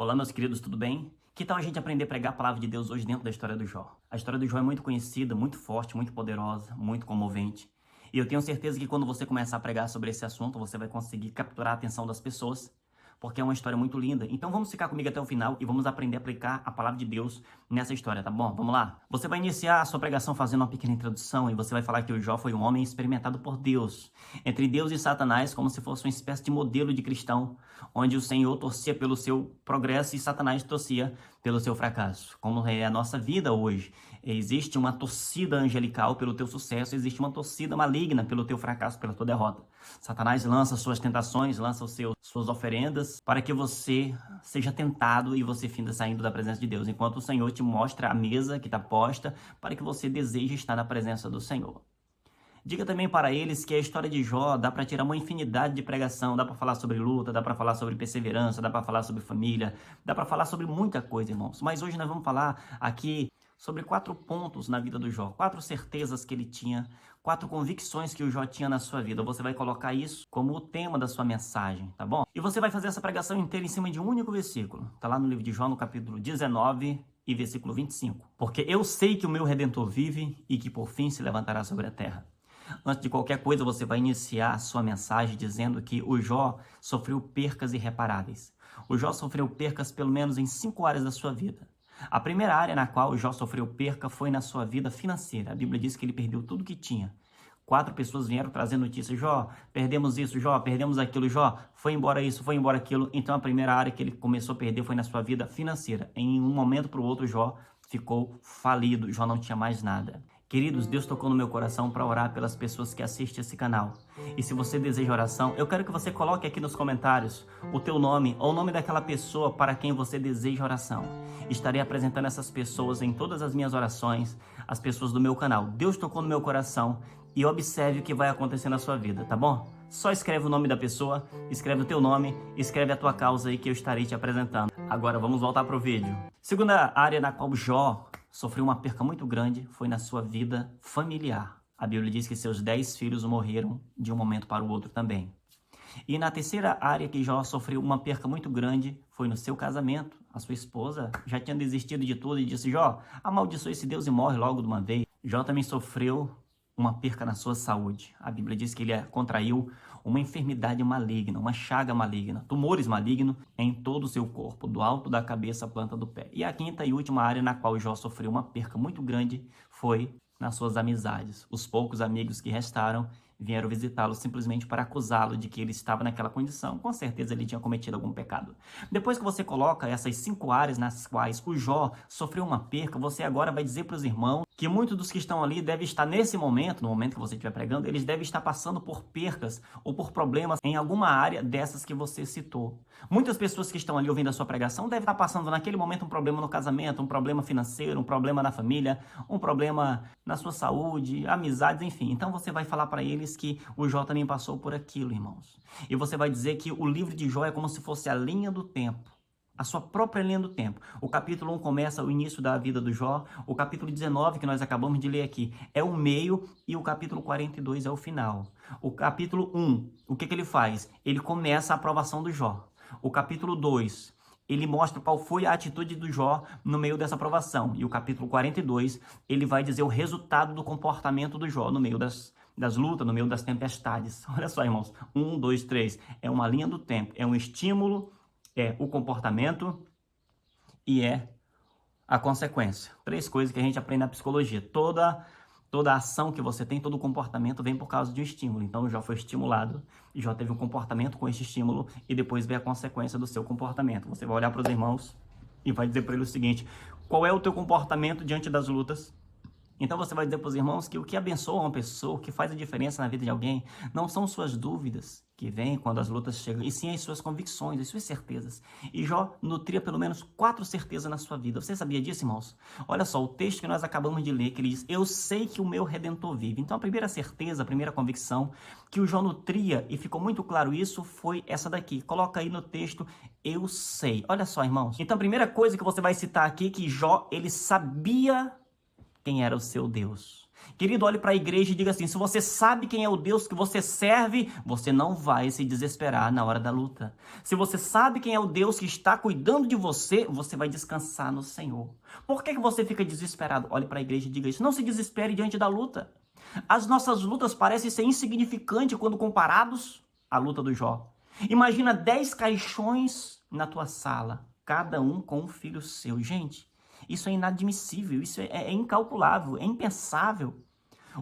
Olá, meus queridos, tudo bem? Que tal a gente aprender a pregar a palavra de Deus hoje dentro da história do Jó? A história do Jó é muito conhecida, muito forte, muito poderosa, muito comovente. E eu tenho certeza que quando você começar a pregar sobre esse assunto, você vai conseguir capturar a atenção das pessoas, porque é uma história muito linda. Então vamos ficar comigo até o final e vamos aprender a aplicar a palavra de Deus nessa história, tá bom? Vamos lá? Você vai iniciar a sua pregação fazendo uma pequena introdução e você vai falar que o Jó foi um homem experimentado por Deus, entre Deus e Satanás, como se fosse uma espécie de modelo de cristão, onde o Senhor torcia pelo seu progresso e Satanás torcia pelo seu fracasso. Como é a nossa vida hoje. Existe uma torcida angelical pelo teu sucesso, existe uma torcida maligna pelo teu fracasso, pela tua derrota. Satanás lança suas tentações, lança suas oferendas para que você seja tentado e você finda saindo da presença de Deus, enquanto o Senhor te mostra a mesa que está posta para que você deseje estar na presença do Senhor. Diga também para eles que a história de Jó dá para tirar uma infinidade de pregação, dá para falar sobre luta, dá para falar sobre perseverança, dá para falar sobre família, dá para falar sobre muita coisa, irmãos. Mas hoje nós vamos falar aqui sobre 4 pontos na vida do Jó, 4 certezas que ele tinha, 4 convicções que o Jó tinha na sua vida. Você vai colocar isso como o tema da sua mensagem, tá bom? E você vai fazer essa pregação inteira em cima de um único versículo. Tá lá no livro de Jó, no capítulo 19 e versículo 25. Porque eu sei que o meu Redentor vive e que por fim se levantará sobre a terra. Antes de qualquer coisa, você vai iniciar a sua mensagem dizendo que o Jó sofreu percas irreparáveis. O Jó sofreu percas pelo menos em 5 áreas da sua vida. A primeira área na qual o Jó sofreu perca foi na sua vida financeira. A Bíblia diz que ele perdeu tudo que tinha. 4 pessoas vieram trazer notícias: Jó, perdemos isso, Jó, perdemos aquilo, Jó, foi embora isso, foi embora aquilo. Então a primeira área que ele começou a perder foi na sua vida financeira. Em um momento para o outro, Jó ficou falido, Jó não tinha mais nada. Queridos, Deus tocou no meu coração para orar pelas pessoas que assistem esse canal. E se você deseja oração, eu quero que você coloque aqui nos comentários o teu nome ou o nome daquela pessoa para quem você deseja oração. Estarei apresentando essas pessoas em todas as minhas orações, as pessoas do meu canal. Deus tocou no meu coração e observe o que vai acontecer na sua vida, tá bom? Só escreve o nome da pessoa, escreve o teu nome, escreve a tua causa aí que eu estarei te apresentando. Agora vamos voltar para o vídeo. Segunda área na qual Jó sofreu uma perca muito grande foi na sua vida familiar. A Bíblia diz que seus 10 filhos morreram de um momento para o outro também. E na terceira área que Jó sofreu uma perca muito grande foi no seu casamento. A sua esposa já tinha desistido de tudo e disse: Jó, amaldiçoa esse Deus e morre logo de uma vez. Jó também sofreu uma perca na sua saúde. A Bíblia diz que ele contraiu uma enfermidade maligna, uma chaga maligna, tumores malignos em todo o seu corpo, do alto da cabeça à planta do pé. E a quinta e última área na qual Jó sofreu uma perca muito grande foi nas suas amizades. Os poucos amigos que restaram vieram visitá-lo simplesmente para acusá-lo de que ele estava naquela condição. Com certeza ele tinha cometido algum pecado. Depois que você coloca essas 5 áreas nas quais o Jó sofreu uma perca, você agora vai dizer para os irmãos que muitos dos que estão ali devem estar nesse momento, no momento que você estiver pregando, eles devem estar passando por percas ou por problemas em alguma área dessas que você citou. Muitas pessoas que estão ali ouvindo a sua pregação devem estar passando naquele momento um problema no casamento, um problema financeiro, um problema na família, um problema na sua saúde, amizades, enfim. Então você vai falar para eles que o Jó também passou por aquilo, irmãos. E você vai dizer que o livro de Jó é como se fosse a linha do tempo. A sua própria linha do tempo. O capítulo 1 começa o início da vida do Jó. O capítulo 19, que nós acabamos de ler aqui, é o meio. E o capítulo 42 é o final. O capítulo 1, o que ele faz? Ele começa a aprovação do Jó. O capítulo 2, ele mostra qual foi a atitude do Jó no meio dessa aprovação. E o capítulo 42, ele vai dizer o resultado do comportamento do Jó no meio das lutas, no meio das tempestades. Olha só, irmãos. 1, 2, 3. É uma linha do tempo. É um estímulo, é o comportamento e é a consequência. 3 coisas que a gente aprende na psicologia. Toda ação que você tem, todo comportamento vem por causa de um estímulo. Então, o Jó foi estimulado, e Jó teve um comportamento com esse estímulo e depois vem a consequência do seu comportamento. Você vai olhar para os irmãos e vai dizer para eles o seguinte: qual é o teu comportamento diante das lutas? Então você vai dizer para os irmãos que o que abençoa uma pessoa, o que faz a diferença na vida de alguém, não são suas dúvidas que vêm quando as lutas chegam, e sim as suas convicções, as suas certezas. E Jó nutria pelo menos 4 certezas na sua vida. Você sabia disso, irmãos? Olha só, o texto que nós acabamos de ler, que ele diz: eu sei que o meu Redentor vive. Então a primeira certeza, a primeira convicção que o Jó nutria, e ficou muito claro isso, foi essa daqui. Coloca aí no texto: eu sei. Olha só, irmãos. Então a primeira coisa que você vai citar aqui, que Jó, ele sabia quem era o seu Deus. Querido, olhe para a igreja e diga assim: se você sabe quem é o Deus que você serve, você não vai se desesperar na hora da luta. Se você sabe quem é o Deus que está cuidando de você, você vai descansar no Senhor. Por que você fica desesperado? Olhe para a igreja e diga isso. Não se desespere diante da luta. As nossas lutas parecem ser insignificantes quando comparados à luta do Jó. Imagina 10 caixões na tua sala, cada um com um filho seu. Gente, isso é inadmissível, isso é incalculável, é impensável.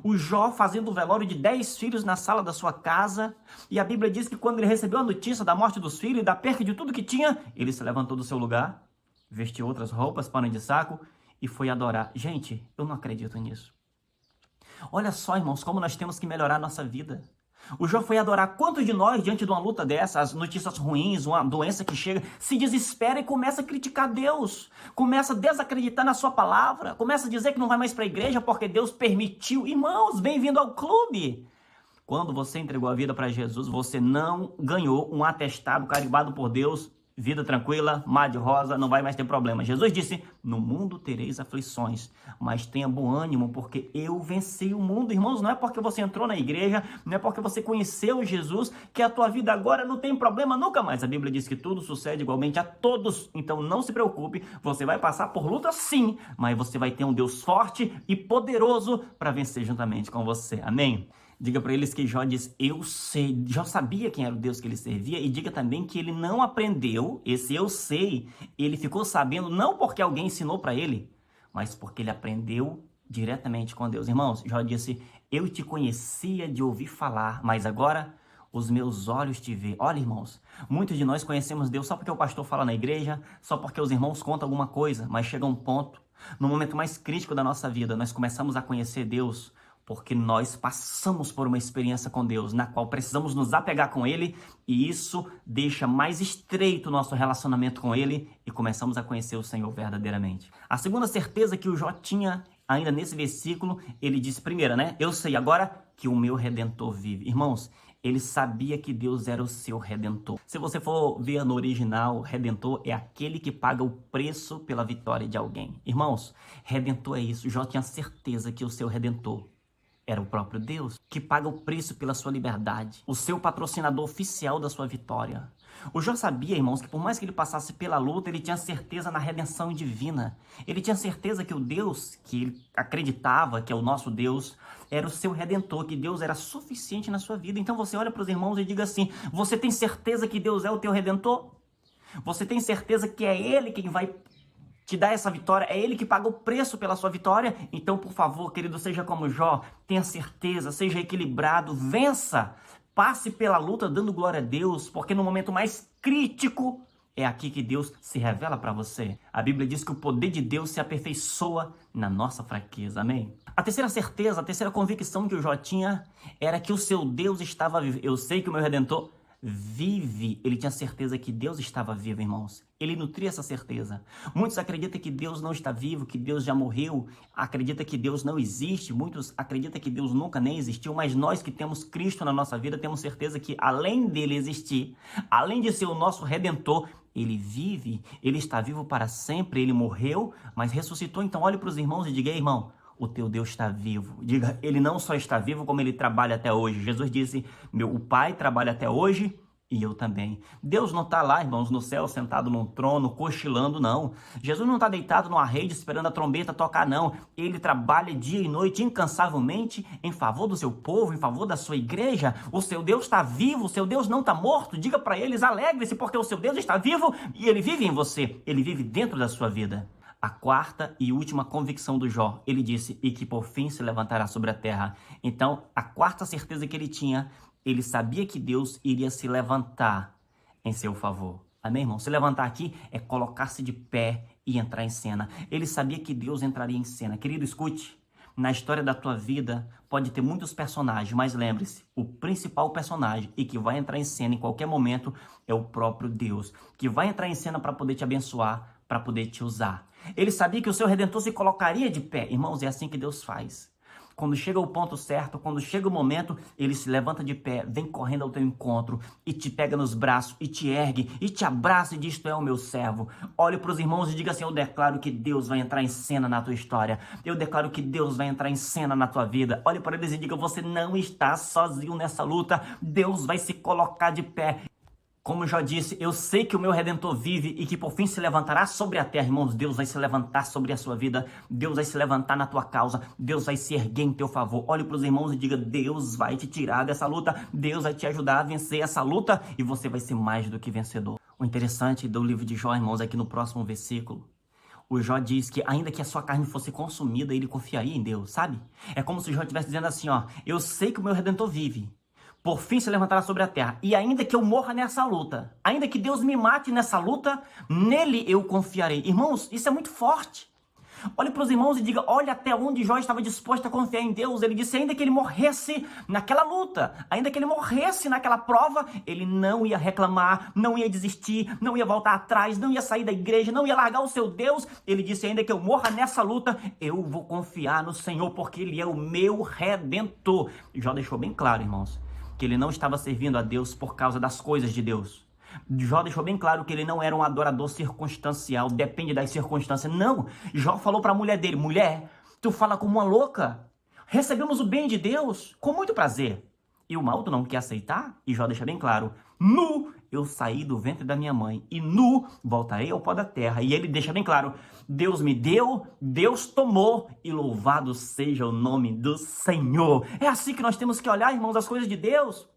O Jó fazendo o velório de 10 filhos na sala da sua casa, e a Bíblia diz que quando ele recebeu a notícia da morte dos filhos e da perda de tudo que tinha, ele se levantou do seu lugar, vestiu outras roupas, pano de saco e foi adorar. Gente, eu não acredito nisso. Olha só, irmãos, como nós temos que melhorar a nossa vida. O Jó foi adorar. Quantos de nós, diante de uma luta dessa, as notícias ruins, uma doença que chega, se desespera e começa a criticar Deus, começa a desacreditar na sua palavra, começa a dizer que não vai mais para a igreja porque Deus permitiu. Irmãos, bem-vindo ao clube. Quando você entregou a vida para Jesus, você não ganhou um atestado carimbado por Deus, vida tranquila, mar de rosa, não vai mais ter problema. Jesus disse: no mundo tereis aflições, mas tenha bom ânimo, porque eu venci o mundo. Irmãos, não é porque você entrou na igreja, não é porque você conheceu Jesus, que a tua vida agora não tem problema nunca mais. A Bíblia diz que tudo sucede igualmente a todos, então não se preocupe, você vai passar por luta sim, mas você vai ter um Deus forte e poderoso para vencer juntamente com você. Amém? Diga para eles que Jó diz: eu sei. Jó sabia quem era o Deus que ele servia, e diga também que ele não aprendeu esse eu sei. Ele ficou sabendo não porque alguém ensinou para ele, mas porque ele aprendeu diretamente com Deus. Irmãos, Jó disse: eu te conhecia de ouvir falar, mas agora os meus olhos te veem. Olha, irmãos, muitos de nós conhecemos Deus só porque o pastor fala na igreja, só porque os irmãos contam alguma coisa, mas chega um ponto, no momento mais crítico da nossa vida, nós começamos a conhecer Deus porque nós passamos por uma experiência com Deus, na qual precisamos nos apegar com Ele, e isso deixa mais estreito o nosso relacionamento com Ele, e começamos a conhecer o Senhor verdadeiramente. A segunda certeza que o Jó tinha, ainda nesse versículo, ele disse, primeira, né? Eu sei agora que o meu Redentor vive. Irmãos, ele sabia que Deus era o seu Redentor. Se você for ver no original, Redentor é aquele que paga o preço pela vitória de alguém. Irmãos, Redentor é isso. Jó tinha certeza que o seu Redentor era o próprio Deus, que paga o preço pela sua liberdade, o seu patrocinador oficial da sua vitória. O Jó sabia, irmãos, que por mais que ele passasse pela luta, ele tinha certeza na redenção divina. Ele tinha certeza que o Deus que ele acreditava, que é o nosso Deus, era o seu Redentor, que Deus era suficiente na sua vida. Então você olha para os irmãos e diga assim: você tem certeza que Deus é o teu Redentor? Você tem certeza que é Ele quem vai te dá essa vitória, é Ele que paga o preço pela sua vitória? Então, por favor, querido, seja como Jó, tenha certeza, seja equilibrado, vença, passe pela luta dando glória a Deus, porque no momento mais crítico é aqui que Deus se revela para você. A Bíblia diz que o poder de Deus se aperfeiçoa na nossa fraqueza, amém? A terceira certeza, a terceira convicção que o Jó tinha era que o seu Deus estava vivo. Eu sei que o meu Redentor vive. Ele tinha certeza que Deus estava vivo, irmãos. Ele nutria essa certeza. Muitos acreditam que Deus não está vivo, que Deus já morreu, acreditam que Deus não existe, muitos acreditam que Deus nunca nem existiu, mas nós que temos Cristo na nossa vida, temos certeza que além dele existir, além de ser o nosso Redentor, ele vive, ele está vivo para sempre, ele morreu, mas ressuscitou. Então olhe para os irmãos e diga: irmão, o teu Deus está vivo. Diga, ele não só está vivo, como ele trabalha até hoje. Jesus disse, o Pai trabalha até hoje e eu também. Deus não está lá, irmãos, no céu, sentado num trono, cochilando, não. Jesus não está deitado numa rede esperando a trombeta tocar, não. Ele trabalha dia e noite, incansavelmente, em favor do seu povo, em favor da sua igreja. O seu Deus está vivo, o seu Deus não está morto. Diga para eles, alegre-se, porque o seu Deus está vivo e ele vive em você. Ele vive dentro da sua vida. A quarta e última convicção do Jó, ele disse, e que por fim se levantará sobre a terra. Então, a quarta certeza que ele tinha, ele sabia que Deus iria se levantar em seu favor. Amém, irmão? Se levantar aqui é colocar-se de pé e entrar em cena. Ele sabia que Deus entraria em cena. Querido, escute, na história da tua vida pode ter muitos personagens, mas lembre-se, o principal personagem e que vai entrar em cena em qualquer momento é o próprio Deus, que vai entrar em cena para poder te abençoar, para poder te usar. Ele sabia que o seu Redentor se colocaria de pé. Irmãos, é assim que Deus faz. Quando chega o ponto certo, quando chega o momento, ele se levanta de pé, vem correndo ao teu encontro e te pega nos braços e te ergue e te abraça e diz: tu é o meu servo. Olhe para os irmãos e diga assim: eu declaro que Deus vai entrar em cena na tua história. Eu declaro que Deus vai entrar em cena na tua vida. Olhe para eles e diga: você não está sozinho nessa luta. Deus vai se colocar de pé. Como Jó disse, eu sei que o meu Redentor vive e que por fim se levantará sobre a terra. Irmãos, Deus vai se levantar sobre a sua vida. Deus vai se levantar na tua causa. Deus vai se erguer em teu favor. Olhe para os irmãos e diga: Deus vai te tirar dessa luta. Deus vai te ajudar a vencer essa luta e você vai ser mais do que vencedor. O interessante do livro de Jó, irmãos, é que no próximo versículo, o Jó diz que ainda que a sua carne fosse consumida, ele confiaria em Deus, sabe? É como se o Jó estivesse dizendo assim, ó: eu sei que o meu Redentor vive. Por fim se levantará sobre a terra. E ainda que eu morra nessa luta, ainda que Deus me mate nessa luta, nele eu confiarei. Irmãos, isso é muito forte. Olhe para os irmãos e diga: olha até onde Jó estava disposto a confiar em Deus. Ele disse: ainda que ele morresse naquela luta, ainda que ele morresse naquela prova, ele não ia reclamar, não ia desistir, não ia voltar atrás, não ia sair da igreja, não ia largar o seu Deus. Ele disse: ainda que eu morra nessa luta, eu vou confiar no Senhor, porque Ele é o meu Redentor. Jó deixou bem claro, irmãos, que ele não estava servindo a Deus por causa das coisas de Deus. Jó deixou bem claro que ele não era um adorador circunstancial, depende das circunstâncias. Não, Jó falou para a mulher dele: mulher, tu fala como uma louca. Recebemos o bem de Deus com muito prazer. E o mal tu não quer aceitar? E Jó deixa bem claro: nu eu saí do ventre da minha mãe e nu voltarei ao pó da terra. E ele deixa bem claro: Deus me deu, Deus tomou e louvado seja o nome do Senhor. É assim que nós temos que olhar, irmãos, as coisas de Deus.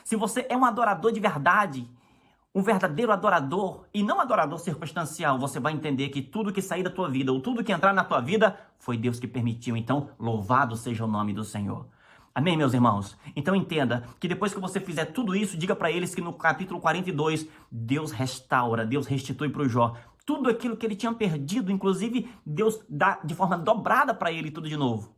Se você é um adorador de verdade, um verdadeiro adorador e não adorador circunstancial, você vai entender que tudo que sair da tua vida ou tudo que entrar na tua vida foi Deus que permitiu. Então, louvado seja o nome do Senhor. Amém, meus irmãos? Então entenda que depois que você fizer tudo isso, diga para eles que no capítulo 42, Deus restaura, Deus restitui para o Jó tudo aquilo que ele tinha perdido. Inclusive, Deus dá de forma dobrada para ele tudo de novo.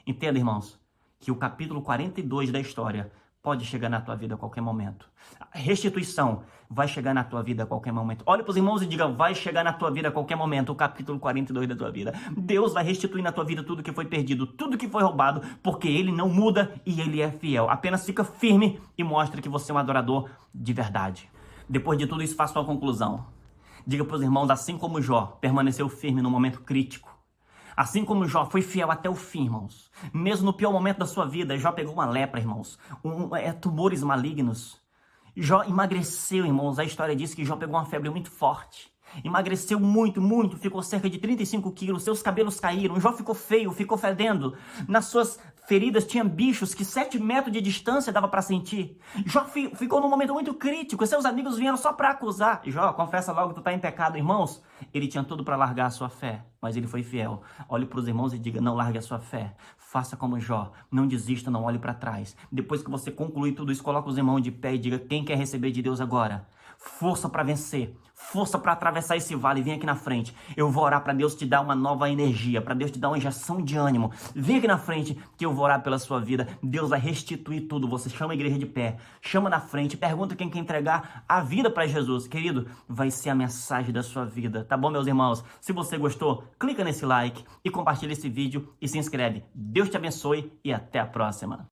Entenda, irmãos, que o capítulo 42 da história pode chegar na tua vida a qualquer momento. A restituição vai chegar na tua vida a qualquer momento. Olha para os irmãos e diga: vai chegar na tua vida a qualquer momento o capítulo 42 da tua vida. Deus vai restituir na tua vida tudo que foi perdido, tudo que foi roubado, porque Ele não muda e Ele é fiel. Apenas fica firme e mostra que você é um adorador de verdade. Depois de tudo isso, faça uma conclusão. Diga para os irmãos: assim como Jó permaneceu firme no momento crítico, assim como Jó foi fiel até o fim, irmãos. Mesmo no pior momento da sua vida, Jó pegou uma lepra, irmãos. Tumores malignos. Jó emagreceu, irmãos. A história diz que Jó pegou uma febre muito forte. Emagreceu muito, muito. Ficou cerca de 35 quilos. Seus cabelos caíram. Jó ficou feio, ficou fedendo. Nas suas feridas tinha bichos que 7 metros de distância dava para sentir. Jó ficou num momento muito crítico. Seus amigos vieram só para acusar. Jó, confessa logo que tu tá em pecado. Irmãos, ele tinha tudo para largar a sua fé, mas ele foi fiel. Olhe para os irmãos e diga: não largue a sua fé. Faça como Jó. Não desista, não olhe para trás. Depois que você concluir tudo isso, coloque os irmãos de pé e diga: quem quer receber de Deus agora? Força para vencer, força para atravessar esse vale. Vem aqui na frente. Eu vou orar para Deus te dar uma nova energia, para Deus te dar uma injeção de ânimo. Vem aqui na frente que eu vou orar pela sua vida. Deus vai restituir tudo. Você chama a igreja de pé, chama na frente, pergunta quem quer entregar a vida para Jesus. Querido, vai ser a mensagem da sua vida, tá bom, meus irmãos? Se você gostou, clica nesse like e compartilha esse vídeo e se inscreve. Deus te abençoe e até a próxima.